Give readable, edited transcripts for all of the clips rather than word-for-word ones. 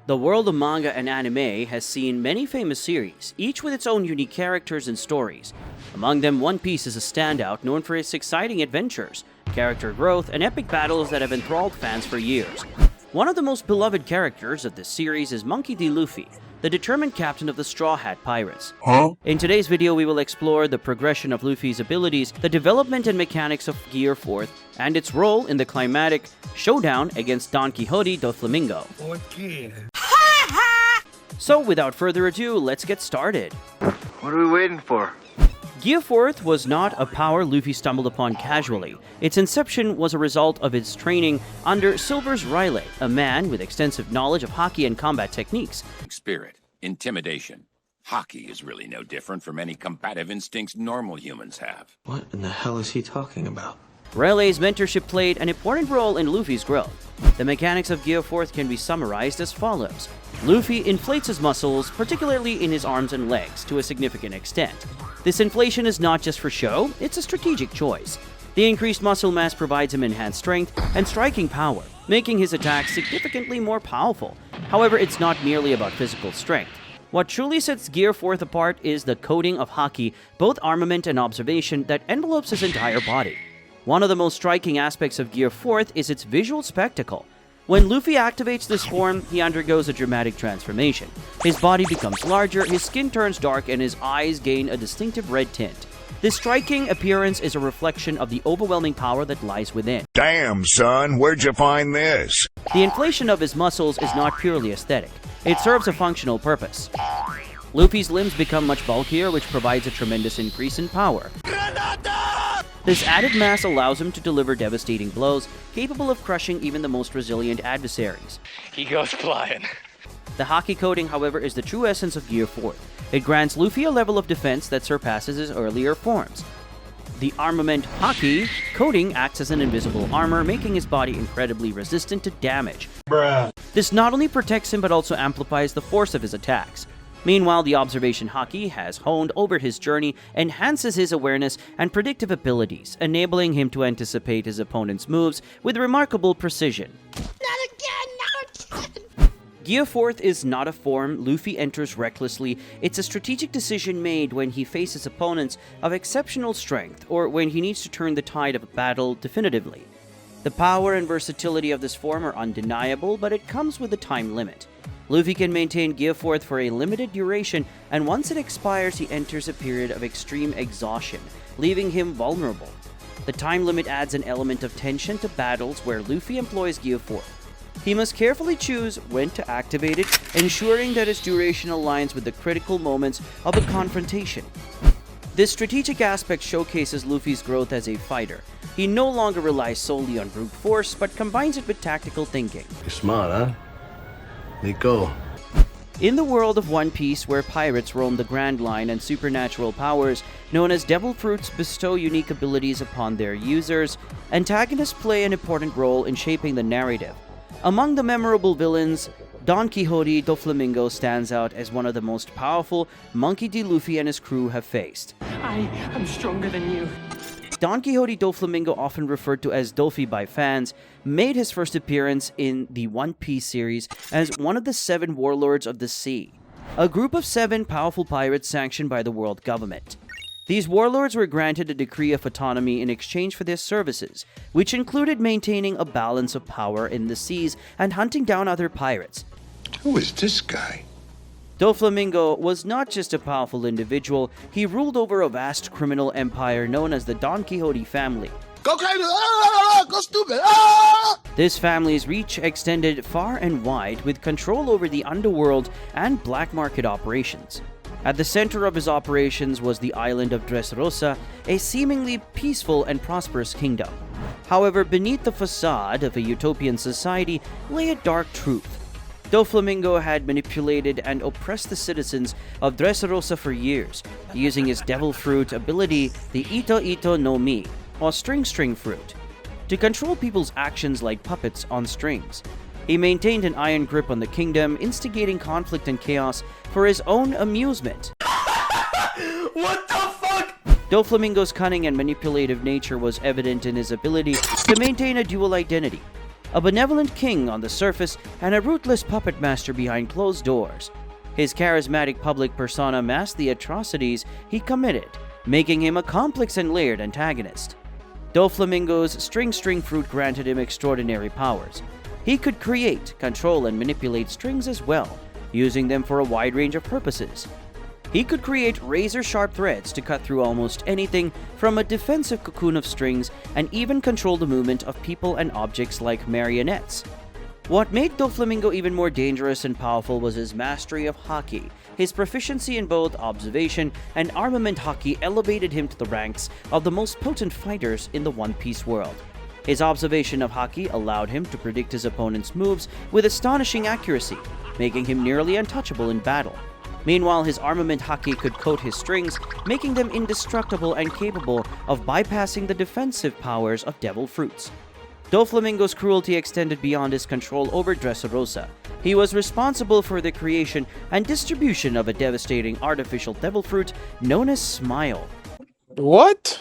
The world of manga and anime has seen many famous series, each with its own unique characters and stories. Among them, One Piece is a standout known for its exciting adventures, character growth, and epic battles that have enthralled fans for years. One of the most beloved characters of this series is Monkey D. Luffy, the determined captain of the Straw Hat Pirates. In today's video, we will explore the progression of Luffy's abilities, the development and mechanics of Gear 4th, and its role in the climatic showdown against Don Quixote Doflamingo. So without further ado, let's get started. What are we waiting for? Gear 4th was not a power Luffy stumbled upon casually. Its inception was a result of its training under Silver's Riley, a man with extensive knowledge of hockey and combat techniques. Spirit, intimidation. Hockey is really no different from any combative instincts normal humans have. What in the hell is he talking about? Riley's mentorship played an important role in Luffy's growth. The mechanics of Gear 4th can be summarized as follows. Luffy inflates his muscles, particularly in his arms and legs, to a significant extent. This inflation is not just for show, it's a strategic choice. The increased muscle mass provides him enhanced strength and striking power, making his attacks significantly more powerful. However, it's not merely about physical strength. What truly sets Gear 4th apart is the coating of haki, both armament and observation, that envelopes his entire body. One of the most striking aspects of Gear 4th is its visual spectacle. When Luffy activates this form, he undergoes a dramatic transformation. His body becomes larger, his skin turns dark, and his eyes gain a distinctive red tint. This striking appearance is a reflection of the overwhelming power that lies within. Damn, son, where'd you find this? The inflation of his muscles is not purely aesthetic. It serves a functional purpose. Luffy's limbs become much bulkier, which provides a tremendous increase in power. This added mass allows him to deliver devastating blows, capable of crushing even the most resilient adversaries. He goes flying. The haki coating, however, is the true essence of Gear 4th. It grants Luffy a level of defense that surpasses his earlier forms. The armament haki coating acts as an invisible armor, making his body incredibly resistant to damage. This not only protects him but also amplifies the force of his attacks. Meanwhile, the observation haki has honed over his journey, enhances his awareness and predictive abilities, enabling him to anticipate his opponent's moves with remarkable precision. Not again! Gear 4th is not a form Luffy enters recklessly. It's a strategic decision made when he faces opponents of exceptional strength or when he needs to turn the tide of a battle definitively. The power and versatility of this form are undeniable, but it comes with a time limit. Luffy can maintain Gear 4th for a limited duration, and once it expires, he enters a period of extreme exhaustion, leaving him vulnerable. The time limit adds an element of tension to battles where Luffy employs Gear 4th. He must carefully choose when to activate it, ensuring that its duration aligns with the critical moments of a confrontation. This strategic aspect showcases Luffy's growth as a fighter. He no longer relies solely on brute force, but combines it with tactical thinking. You're smart, huh? Nico. In the world of One Piece, where pirates roam the Grand Line and supernatural powers known as Devil Fruits bestow unique abilities upon their users, antagonists play an important role in shaping the narrative. Among the memorable villains, Don Quixote Doflamingo stands out as one of the most powerful Monkey D. Luffy and his crew have faced. I am stronger than you. Don Quixote Doflamingo, often referred to as Dofi by fans, made his first appearance in the One Piece series as one of the 7 warlords of the sea, a group of 7 powerful pirates sanctioned by the world government. These warlords were granted a decree of autonomy in exchange for their services, which included maintaining a balance of power in the seas and hunting down other pirates. Who is this guy? Doflamingo was not just a powerful individual, he ruled over a vast criminal empire known as the Don Quixote family. Go crazy! Go stupid! This family's reach extended far and wide, with control over the underworld and black market operations. At the center of his operations was the island of Dressrosa, a seemingly peaceful and prosperous kingdom. However, beneath the facade of a utopian society lay a dark truth. Doflamingo had manipulated and oppressed the citizens of Dressrosa for years, using his devil fruit ability, the Ito Ito no Mi, or string fruit, to control people's actions like puppets on strings. He maintained an iron grip on the kingdom, instigating conflict and chaos for his own amusement. What the fuck? Doflamingo's cunning and manipulative nature was evident in his ability to maintain a dual identity. a benevolent king on the surface and a ruthless puppet master behind closed doors. His charismatic public persona masked the atrocities he committed, making him a complex and layered antagonist. Doflamingo's string fruit granted him extraordinary powers. He could create, control, and manipulate strings as well, using them for a wide range of purposes. He could create razor-sharp threads to cut through almost anything from a defensive cocoon of strings and even control the movement of people and objects like marionettes. What made Doflamingo even more dangerous and powerful was his mastery of Haki. His proficiency in both observation and armament Haki elevated him to the ranks of the most potent fighters in the One Piece world. His observation of Haki allowed him to predict his opponent's moves with astonishing accuracy, making him nearly untouchable in battle. Meanwhile, his armament Haki could coat his strings, making them indestructible and capable of bypassing the defensive powers of devil fruits. Doflamingo's cruelty extended beyond his control over Dressrosa. He was responsible for the creation and distribution of a devastating artificial devil fruit known as Smile. What?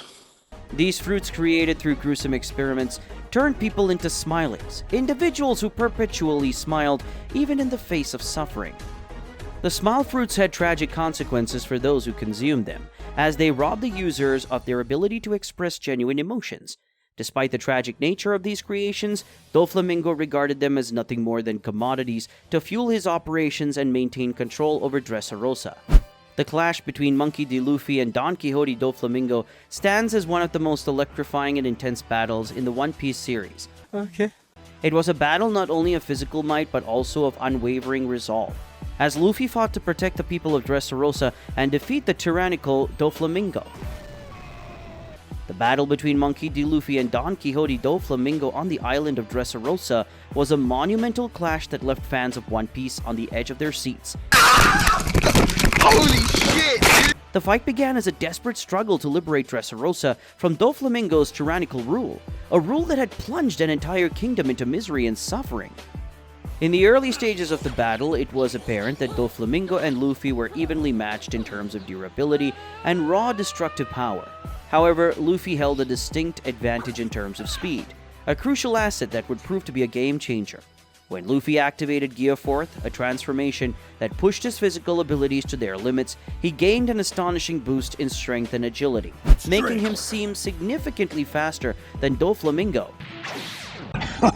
These fruits, created through gruesome experiments, turned people into smilies, individuals who perpetually smiled even in the face of suffering. The Smile fruits had tragic consequences for those who consumed them, as they robbed the users of their ability to express genuine emotions. Despite the tragic nature of these creations, Doflamingo regarded them as nothing more than commodities to fuel his operations and maintain control over Dressrosa. The clash between Monkey D. Luffy and Don Quixote Doflamingo stands as one of the most electrifying and intense battles in the One Piece series. Okay. It was a battle not only of physical might but also of unwavering resolve, as Luffy fought to protect the people of Dressrosa and defeat the tyrannical Doflamingo. The battle between Monkey D. Luffy and Don Quixote Doflamingo on the island of Dressrosa was a monumental clash that left fans of One Piece on the edge of their seats. Holy shit! The fight began as a desperate struggle to liberate Dressrosa from Doflamingo's tyrannical rule, a rule that had plunged an entire kingdom into misery and suffering. In the early stages of the battle, it was apparent that Doflamingo and Luffy were evenly matched in terms of durability and raw destructive power. However, Luffy held a distinct advantage in terms of speed, a crucial asset that would prove to be a game-changer. When Luffy activated Gear 4th, a transformation that pushed his physical abilities to their limits, he gained an astonishing boost in strength and agility, making him seem significantly faster than Doflamingo.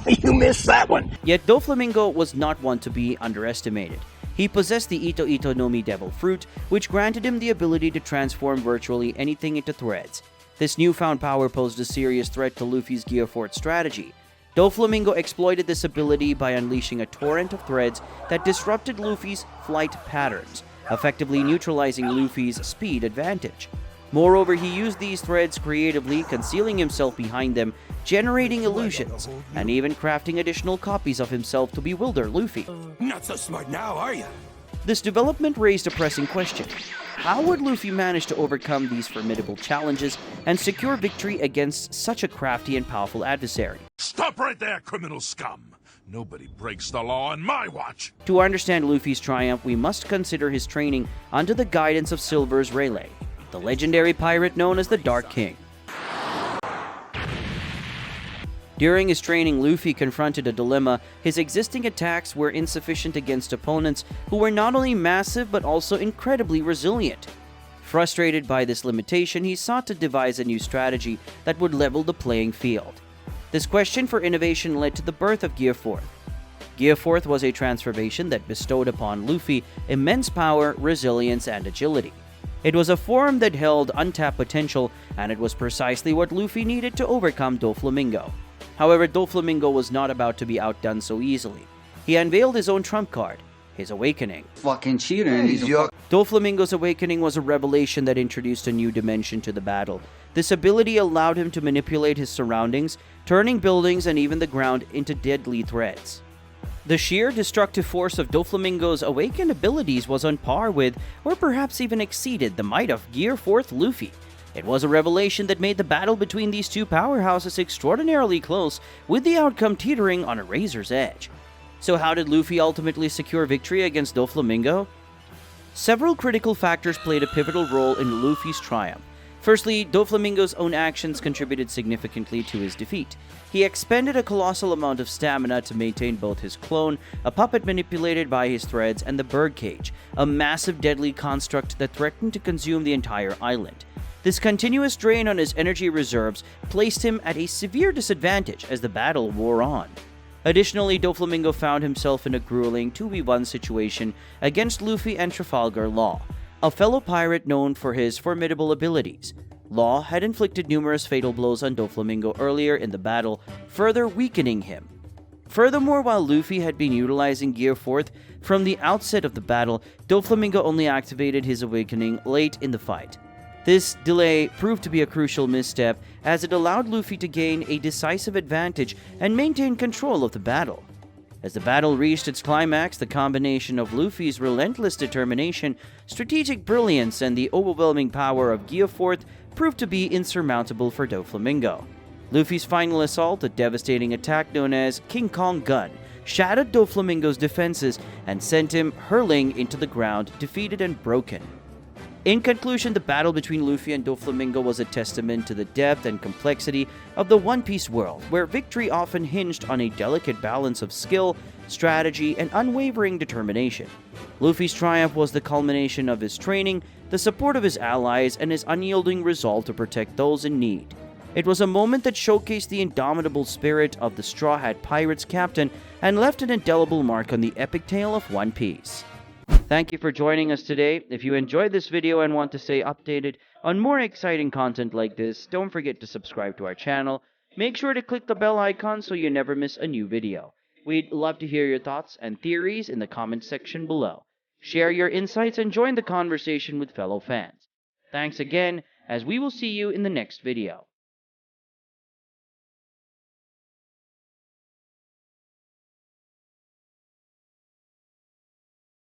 You missed that one! Yet Doflamingo was not one to be underestimated. He possessed the Ito Ito no Mi Devil Fruit, which granted him the ability to transform virtually anything into threads. This newfound power posed a serious threat to Luffy's Gear 4th strategy. Doflamingo exploited this ability by unleashing a torrent of threads that disrupted Luffy's flight patterns, effectively neutralizing Luffy's speed advantage. Moreover, he used these threads creatively, concealing himself behind them, generating illusions, and even crafting additional copies of himself to bewilder Luffy. Not so smart now, are you? This development raised a pressing question. How would Luffy manage to overcome these formidable challenges and secure victory against such a crafty and powerful adversary? Stop right there, criminal scum! Nobody breaks the law on my watch! To understand Luffy's triumph, we must consider his training under the guidance of Silver's Rayleigh, the legendary pirate known as the Dark King. During his training, Luffy confronted a dilemma. His existing attacks were insufficient against opponents who were not only massive but also incredibly resilient. Frustrated by this limitation, he sought to devise a new strategy that would level the playing field. This question for innovation led to the birth of Gear 4th. Gear 4th was a transformation that bestowed upon Luffy immense power, resilience, and agility. It was a form that held untapped potential, and it was precisely what Luffy needed to overcome Doflamingo. However, Doflamingo was not about to be outdone so easily. He unveiled his own trump card, his awakening. Fucking cheater. Doflamingo's awakening was a revelation that introduced a new dimension to the battle. This ability allowed him to manipulate his surroundings, turning buildings and even the ground into deadly threats. The sheer destructive force of Doflamingo's awakened abilities was on par with, or perhaps even exceeded, the might of Gear 4th Luffy. It was a revelation that made the battle between these two powerhouses extraordinarily close, with the outcome teetering on a razor's edge. So how did Luffy ultimately secure victory against Doflamingo? Several critical factors played a pivotal role in Luffy's triumph. Firstly, Doflamingo's own actions contributed significantly to his defeat. He expended a colossal amount of stamina to maintain both his clone, a puppet manipulated by his threads, and the birdcage, a massive deadly construct that threatened to consume the entire island. This continuous drain on his energy reserves placed him at a severe disadvantage as the battle wore on. Additionally, Doflamingo found himself in a grueling 2v1 situation against Luffy and Trafalgar Law, a fellow pirate known for his formidable abilities. Law had inflicted numerous fatal blows on Doflamingo earlier in the battle, further weakening him. Furthermore, while Luffy had been utilizing Gear 4th from the outset of the battle, Doflamingo only activated his awakening late in the fight. This delay proved to be a crucial misstep, as it allowed Luffy to gain a decisive advantage and maintain control of the battle. As the battle reached its climax, the combination of Luffy's relentless determination, strategic brilliance, and the overwhelming power of Gear 4th proved to be insurmountable for Doflamingo. Luffy's final assault, a devastating attack known as King Kong Gun, shattered Doflamingo's defenses and sent him hurling into the ground, defeated and broken. In conclusion, the battle between Luffy and Doflamingo was a testament to the depth and complexity of the One Piece world, where victory often hinged on a delicate balance of skill, strategy, and unwavering determination. Luffy's triumph was the culmination of his training, the support of his allies, and his unyielding resolve to protect those in need. It was a moment that showcased the indomitable spirit of the Straw Hat Pirates captain and left an indelible mark on the epic tale of One Piece. Thank you for joining us today. If you enjoyed this video and want to stay updated on more exciting content like this, don't forget to subscribe to our channel. Make sure to click the bell icon so you never miss a new video. We'd love to hear your thoughts and theories in the comment section below. Share your insights and join the conversation with fellow fans. Thanks again, as we will see you in the next video.